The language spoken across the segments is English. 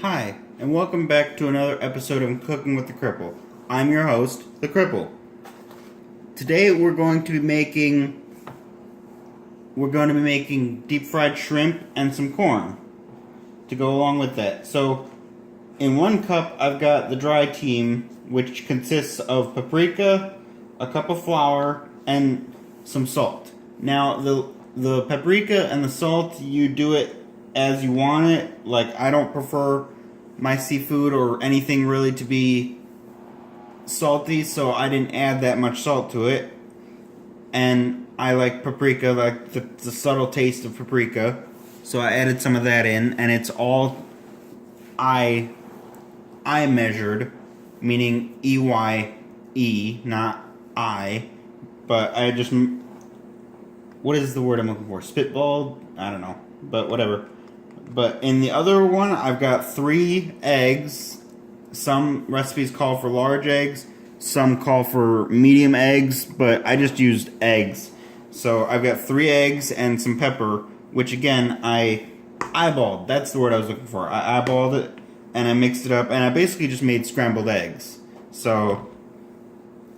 Hi, and welcome back to another episode of Cooking with the Cripple. I'm your host, the Cripple. Today we're going to be making deep fried shrimp and some corn to go along with that. So, in 1 cup I've got the dry team, which consists of paprika, a cup of flour, and some salt. Now the paprika and the salt, you do it as you want it. Like, I don't prefer my seafood or anything really to be salty, so I didn't add that much salt to it. And I like paprika, like the subtle taste of paprika, so I added some of that in, and it's all I measured, meaning EYE, not I, but I just, what is the word I'm looking for? Spitballed? I don't know, but whatever. But in the other one, I've got 3 eggs. Some recipes call for large eggs, some call for medium eggs, but I just used eggs. So I've got 3 eggs and some pepper, which again, I eyeballed. That's the word I was looking for. I eyeballed it, and I mixed it up, and I basically just made scrambled eggs. So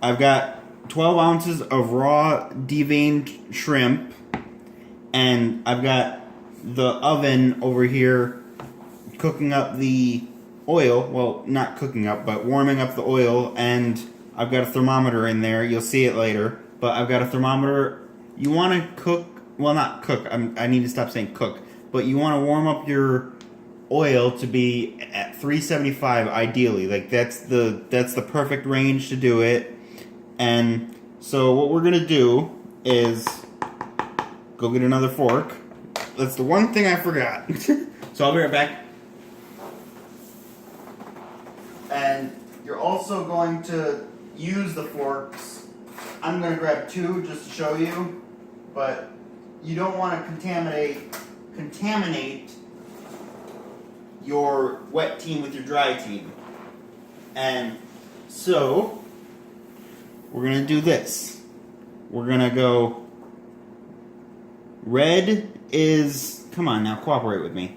I've got 12 ounces of raw deveined shrimp, and I've got the oven over here cooking up the oil. Well, not cooking up, but warming up the oil, and I've got a thermometer in there. You'll see it later, but I've got a thermometer. You want to cook, well, not cook, I need to stop saying cook, but you want to warm up your oil to be at 375 ideally. Like, that's the perfect range to do it. And so what we're gonna do is go get another fork. That's the one thing I forgot. So I'll be right back. And you're also going to use the forks. I'm going to grab 2 just to show you, but you don't want to contaminate your wet team with your dry team. And so we're going to do this. We're going to go, red is, come on now, cooperate with me.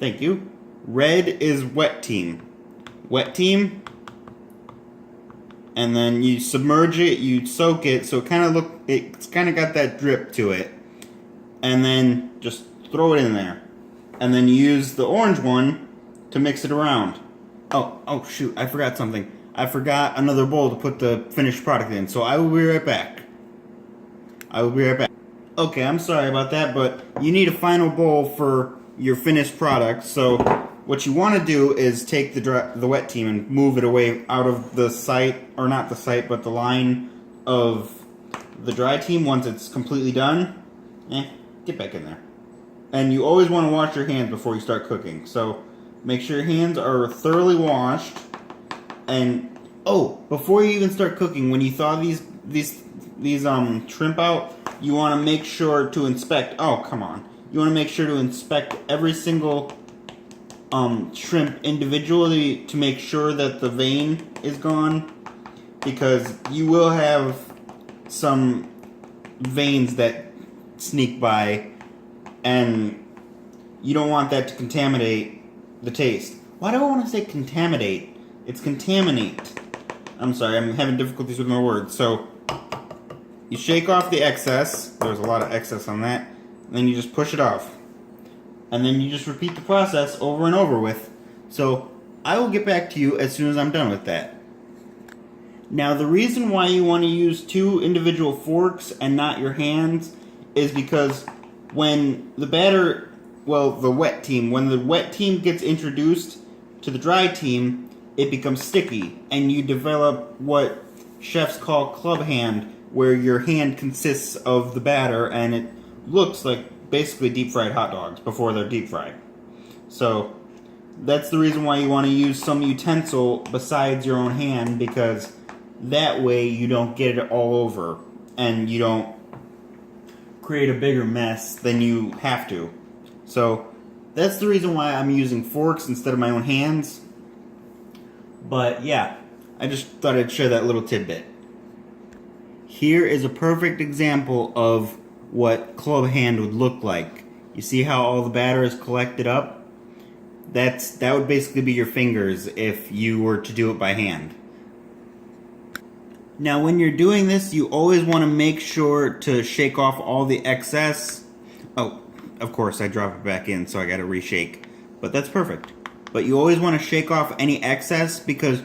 Thank you. Red is wet team. Wet team. And then you submerge it, you soak it, so it's kind of got that drip to it. And then just throw it in there. And then you use the orange one to mix it around. Oh shoot, I forgot something. I forgot another bowl to put the finished product in, so I will be right back. Okay, I'm sorry about that, but you need a final bowl for your finished product. So what you want to do is take the wet team and move it away out of the sight, or not the sight, but the line of the dry team once it's completely done. Get back in there. And you always want to wash your hands before you start cooking. So make sure your hands are thoroughly washed. And before you even start cooking, when you thaw these shrimp out, you want to make sure to inspect. You want to make sure to inspect every single shrimp individually to make sure that the vein is gone, because you will have some veins that sneak by, and you don't want that to contaminate the taste. Why do I want to say contaminate? It's contaminate. I'm sorry, I'm having difficulties with my words. So you shake off the excess. There's a lot of excess on that. And then you just push it off. And then you just repeat the process over and over with. So I will get back to you as soon as I'm done with that. Now, the reason why you want to use 2 individual forks and not your hands is because when the wet team gets introduced to the dry team, it becomes sticky, and you develop what chefs call club hand, where your hand consists of the batter, and it looks like basically deep fried hot dogs before they're deep fried. So that's the reason why you want to use some utensil besides your own hand, because that way you don't get it all over and you don't create a bigger mess than you have to. So that's the reason why I'm using forks instead of my own hands. But yeah, I just thought I'd share that little tidbit. Here is a perfect example of what club hand would look like. You see how all the batter is collected up? that would basically be your fingers if you were to do it by hand. Now when you're doing this, you always want to make sure to shake off all the excess. Oh, of course I dropped it back in, so I gotta reshake. But that's perfect. But you always want to shake off any excess because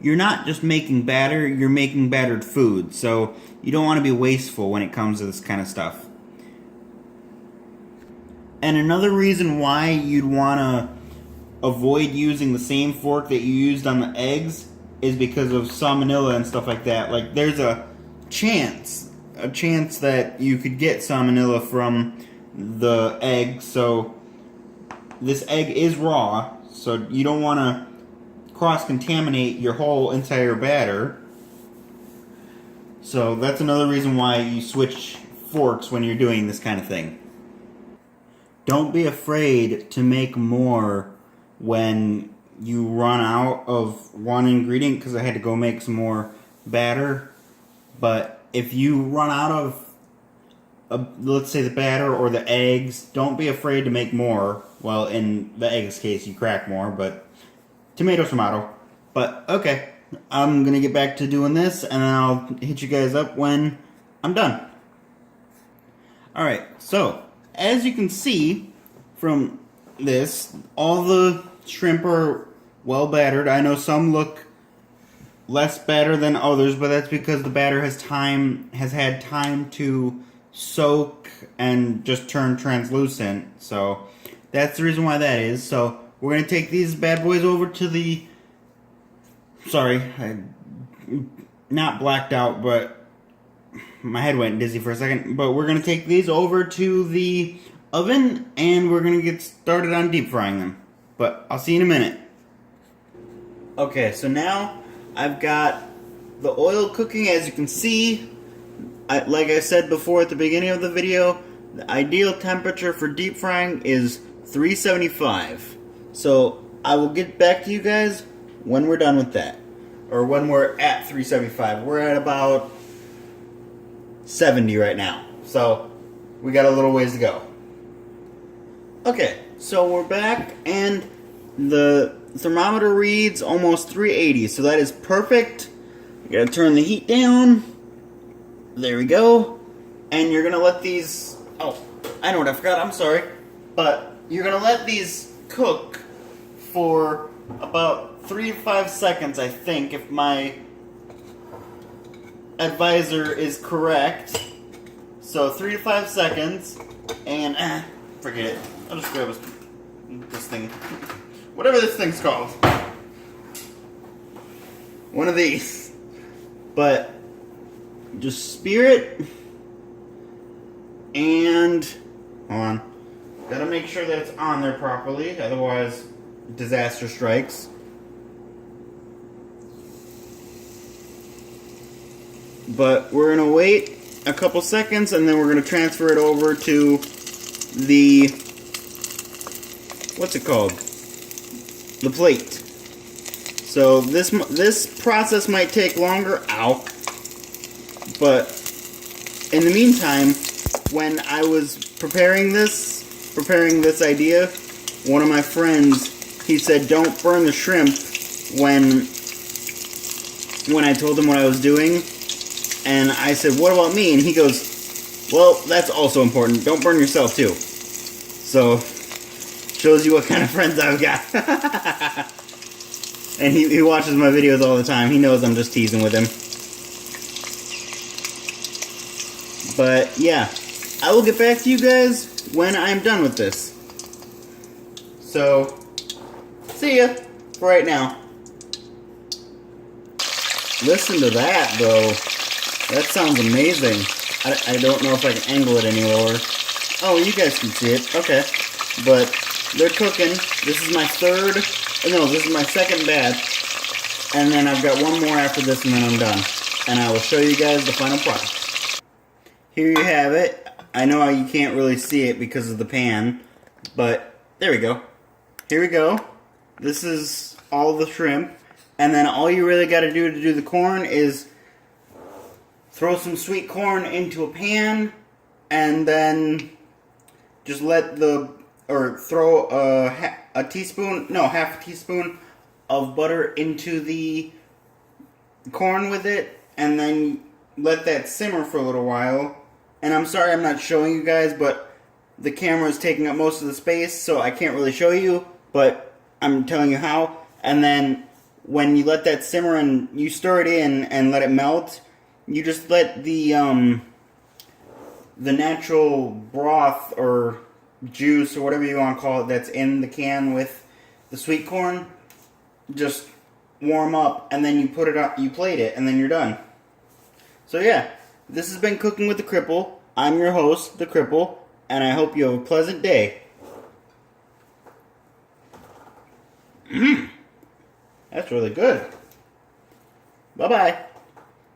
you're not just making batter, you're making battered food. So you don't want to be wasteful when it comes to this kind of stuff. And another reason why you'd want to avoid using the same fork that you used on the eggs is because of salmonella and stuff like that. Like there's a chance that you could get salmonella from the egg. So this egg is raw, so you don't want to cross-contaminate your whole entire batter. So that's another reason why you switch forks when you're doing this kind of thing. Don't be afraid to make more when you run out of one ingredient, because I had to go make some more batter. But if you run out of, let's say, the batter or the eggs, don't be afraid to make more. Well, in the eggs case, you crack more, but tomato. But okay, I'm going to get back to doing this, and I'll hit you guys up when I'm done. Alright, so as you can see from this, all the shrimp are well battered. I know some look less batter than others, but that's because the batter has had time to soak and just turn translucent. So that's the reason why that is. So we're going to take these bad boys over to the... Sorry, I not blacked out, but my head went dizzy for a second. But we're going to take these over to the oven, and we're going to get started on deep frying them. But I'll see you in a minute. Okay, so now I've got the oil cooking. As you can see, like I said before at the beginning of the video, the ideal temperature for deep frying is 375. So I will get back to you guys when we're done with that. Or when we're at 375. We're at about 70 right now. So we got a little ways to go. Okay, so we're back, and the thermometer reads almost 380, so that is perfect. You gotta turn the heat down. There we go. And you're gonna let these... Oh, I know what I forgot, I'm sorry. But you're gonna let these cook for about 3 to 5 seconds, I think, if my advisor is correct. So 3 to 5 seconds, and forget it. I'll just grab this thing. Whatever this thing's called. One of these. But just spear it. And hold on. Gotta make sure that it's on there properly, otherwise disaster strikes. But we're gonna wait a couple seconds, and then we're gonna transfer it over to the, what's it called? The plate. So this process might take longer, but in the meantime, when I was preparing this idea, one of my friends, he said don't burn the shrimp when I told him what I was doing. And I said, what about me? And he goes, well, that's also important. Don't burn yourself too. So, shows you what kind of friends I've got. And he watches my videos all the time. He knows I'm just teasing with him. But yeah, I will get back to you guys when I'm done with this. So, see ya for right now. Listen to that, though. That sounds amazing. I don't know if I can angle it any lower. Oh, you guys can see it. Okay. But they're cooking. This is my this is my second batch. And then I've got one more after this, and then I'm done. And I will show you guys the final product. Here you have it. I know you can't really see it because of the pan, but there we go. Here we go. This is all the shrimp. And then all you really got to do the corn is throw some sweet corn into a pan, and then just let throw half a teaspoon of butter into the corn with it, and then let that simmer for a little while. And I'm sorry I'm not showing you guys, but the camera is taking up most of the space, so I can't really show you, but I'm telling you how. And then when you let that simmer and you stir it in and let it melt, you just let the natural broth or juice or whatever you want to call it that's in the can with the sweet corn just warm up, and then you put it up, you plate it, and then you're done. So yeah, this has been Cooking with the Cripple. I'm your host, the Cripple, and I hope you have a pleasant day. That's really good. Bye-bye.